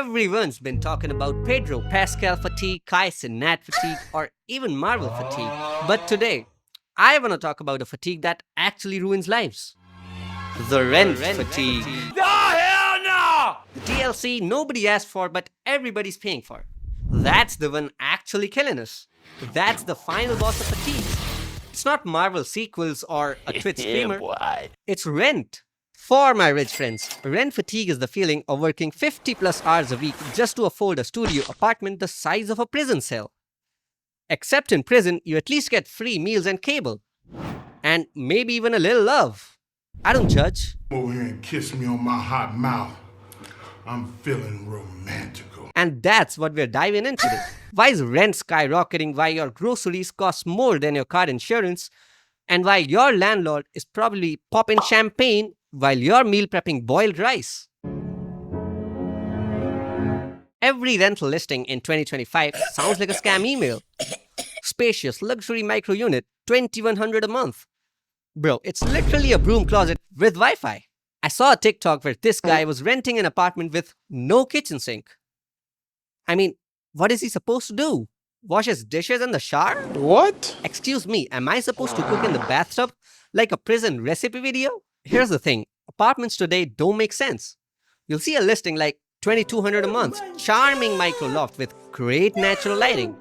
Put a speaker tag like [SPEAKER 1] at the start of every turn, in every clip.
[SPEAKER 1] Everyone's been talking about Pedro Pascal fatigue, Kaizen Nat fatigue, or even Marvel fatigue. But today, I want to talk about a fatigue that actually ruins lives. The rent fatigue.
[SPEAKER 2] The hell no!
[SPEAKER 1] The DLC nobody asked for, but everybody's paying for. That's the one actually killing us. That's the final boss of fatigue. It's not Marvel sequels or a Twitch streamer.
[SPEAKER 2] Boy.
[SPEAKER 1] It's rent. For my rich friends, rent fatigue is the feeling of working 50 plus hours a week just to afford a studio apartment the size of a prison cell. Except in prison, you at least get free meals and cable. And maybe even a little love. I don't judge.
[SPEAKER 3] Over here and kiss me on my hot mouth. I'm feeling romantical.
[SPEAKER 1] And that's what we're diving into today. Why is rent skyrocketing? Why your groceries cost more than your car insurance? And why your landlord is probably popping champagne while you're meal prepping boiled rice. Every rental listing in 2025 sounds like a scam email. Spacious luxury micro unit, $2,100 a month. Bro, it's literally a broom closet with Wi-Fi. I saw a TikTok where this guy was renting an apartment with no kitchen sink. I mean, what is he supposed to do? Wash his dishes in the shower?
[SPEAKER 2] What?
[SPEAKER 1] Excuse me, am I supposed to cook in the bathtub like a prison recipe video? Here's the thing, apartments today don't make sense. You'll see a listing like $2,200 a month, charming micro-loft with great natural lighting.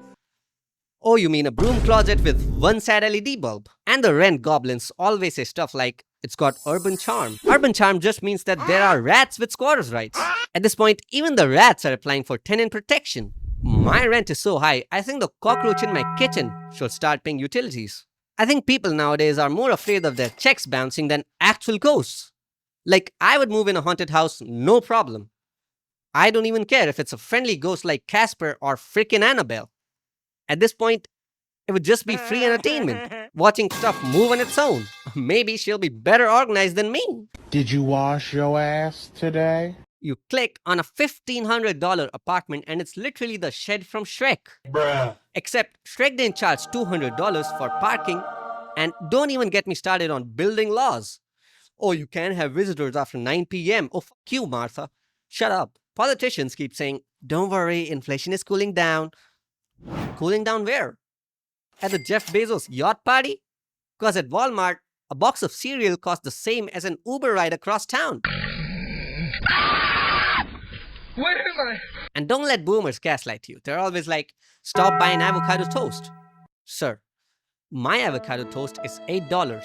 [SPEAKER 1] Oh, you mean a broom closet with one sad LED bulb? And the rent goblins always say stuff like, it's got urban charm. Urban charm just means that there are rats with squatters' rights. At this point, even the rats are applying for tenant protection. My rent is so high, I think the cockroach in my kitchen should start paying utilities. I think people nowadays are more afraid of their checks bouncing than actual ghosts. Like, I would move in a haunted house, no problem. I don't even care if it's a friendly ghost like Casper or frickin' Annabelle. At this point, it would just be free entertainment, watching stuff move on its own. Maybe she'll be better organized than me.
[SPEAKER 2] Did you wash your ass today?
[SPEAKER 1] You click on a $1,500 apartment and it's literally the shed from Shrek.
[SPEAKER 2] Bruh.
[SPEAKER 1] Except Shrek didn't charge $200 for parking, and don't even get me started on building laws. Oh, you can't have visitors after 9 p.m. Oh, fuck you, Martha. Shut up. Politicians keep saying, don't worry, inflation is cooling down. Cooling down where? At the Jeff Bezos yacht party? Because at Walmart, a box of cereal costs the same as an Uber ride across town.
[SPEAKER 2] Where am I?
[SPEAKER 1] And don't let boomers gaslight you. They're always like, stop buying avocado toast. Sir, my avocado toast is $8.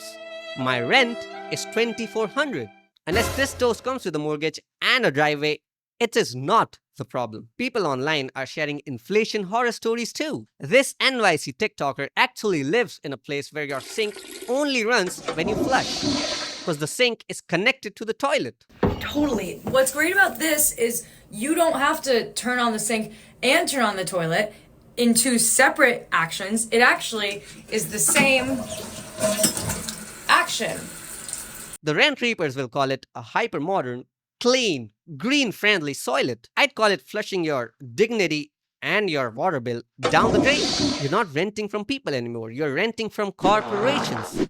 [SPEAKER 1] My rent is $2,400. Unless this toast comes with a mortgage and a driveway, it is not the problem. People online are sharing inflation horror stories too. This NYC TikToker actually lives in a place where your sink only runs when you flush, because the sink is connected to the toilet.
[SPEAKER 4] Totally. What's great about this is you don't have to turn on the sink and turn on the toilet in two separate actions. It actually is the same action.
[SPEAKER 1] The rent reapers will call it a hyper-modern, clean, green-friendly toilet. I'd call it flushing your dignity and your water bill down the drain. You're not renting from people anymore. You're renting from corporations.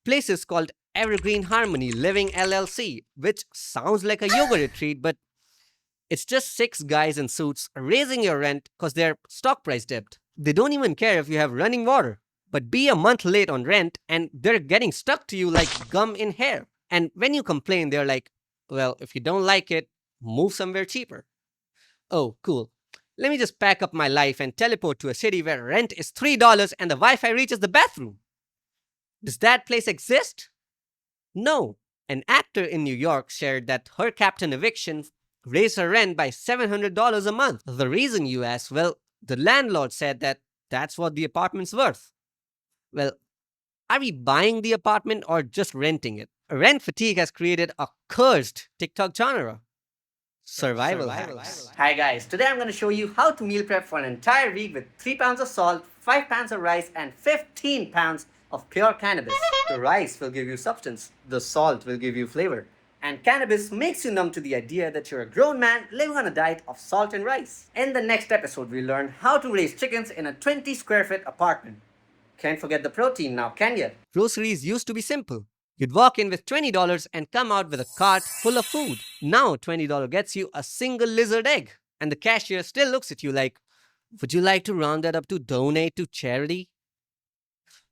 [SPEAKER 1] Places called Evergreen Harmony Living LLC, which sounds like a yoga retreat, but it's just 6 guys in suits raising your rent because their stock price dipped. They don't even care if you have running water, but be a month late on rent and they're getting stuck to you like gum in hair. And when you complain, they're like, well, if you don't like it, move somewhere cheaper. Oh, cool. Let me just pack up my life and teleport to a city where rent is $3 and the Wi-Fi reaches the bathroom. Does that place exist? No. An actor in New York shared that her Captain Eviction raised her rent by $700 a month. The reason, you ask? Well, the landlord said that that's what the apartment's worth. Well, are we buying the apartment or just renting it? Rent fatigue has created a cursed TikTok genre. Survival hacks. Hi guys, today I'm going to show you how to meal prep for an entire week with 3 pounds of salt, 5 pounds of rice, and 15 pounds of pure cannabis. The rice will give you substance, the salt will give you flavor, and cannabis makes you numb to the idea that you're a grown man living on a diet of salt and rice. In the next episode, we'll learn how to raise chickens in a 20 square foot apartment. Can't forget the protein now, can you? Groceries used to be simple. You'd walk in with $20 and come out with a cart full of food. Now $20 gets you a single lizard egg. And the cashier still looks at you like, would you like to round that up to donate to charity?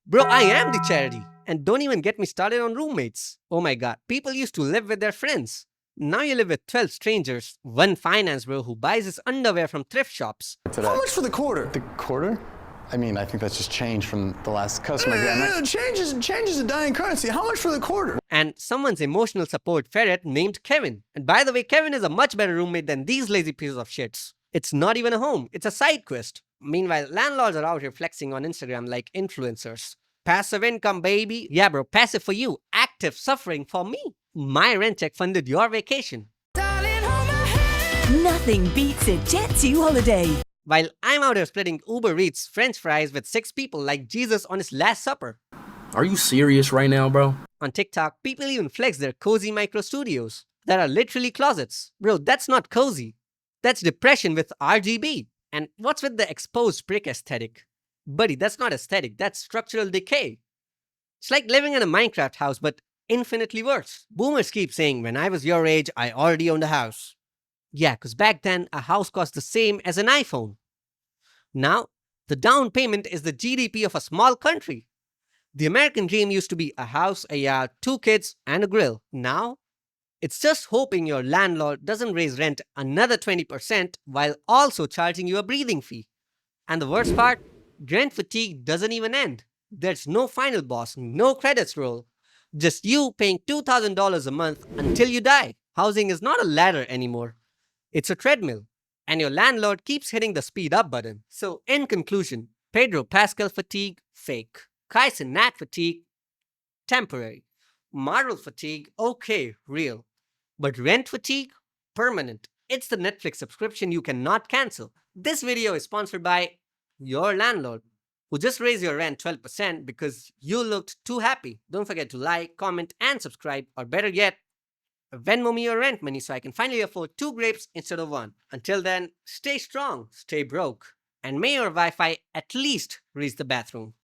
[SPEAKER 1] Bro, I am the charity. And don't even get me started on roommates. Oh my god, people used to live with their friends. Now you live with 12 strangers, one finance bro who buys his underwear from thrift shops.
[SPEAKER 5] How much for the quarter? The quarter? I mean, I think that's just change from the last customer. Change is a dying currency. How much for the quarter?
[SPEAKER 1] And someone's emotional support ferret named Kevin. And by the way, Kevin is a much better roommate than these lazy pieces of shits. It's not even a home, it's a side quest. Meanwhile, landlords are out here flexing on Instagram like influencers. Passive income, baby. Yeah, bro, passive for you. Active suffering for me. My rent check funded your vacation.
[SPEAKER 6] Nothing beats a Jet2 holiday.
[SPEAKER 1] While I'm out here splitting Uber Eats French fries with 6 people like Jesus on his Last Supper.
[SPEAKER 7] Are you serious right now, bro?
[SPEAKER 1] On TikTok, people even flex their cozy micro studios that are literally closets. Bro, that's not cozy. That's depression with RGB. And what's with the exposed brick aesthetic? Buddy, that's not aesthetic, that's structural decay. It's like living in a Minecraft house, but infinitely worse. Boomers keep saying, when I was your age, I already owned a house. Yeah, because back then, a house cost the same as an iPhone. Now, the down payment is the GDP of a small country. The American dream used to be a house, a yard, 2 kids, and a grill. Now, it's just hoping your landlord doesn't raise rent another 20% while also charging you a breathing fee. And the worst part, rent fatigue doesn't even end. There's no final boss, no credits roll. Just you paying $2,000 a month until you die. Housing is not a ladder anymore. It's a treadmill. And your landlord keeps hitting the speed up button. So, in conclusion, Pedro Pascal fatigue, fake. Kaisen Nat fatigue, temporary. Marvel fatigue, okay, real. But rent fatigue, permanent. It's the Netflix subscription you cannot cancel. This video is sponsored by your landlord, who just raised your rent 12% because you looked too happy. Don't forget to like, comment, and subscribe, or better yet, Venmo me your rent money so I can finally afford 2 grapes instead of 1. Until then, stay strong, stay broke, and may your Wi-Fi at least reach the bathroom.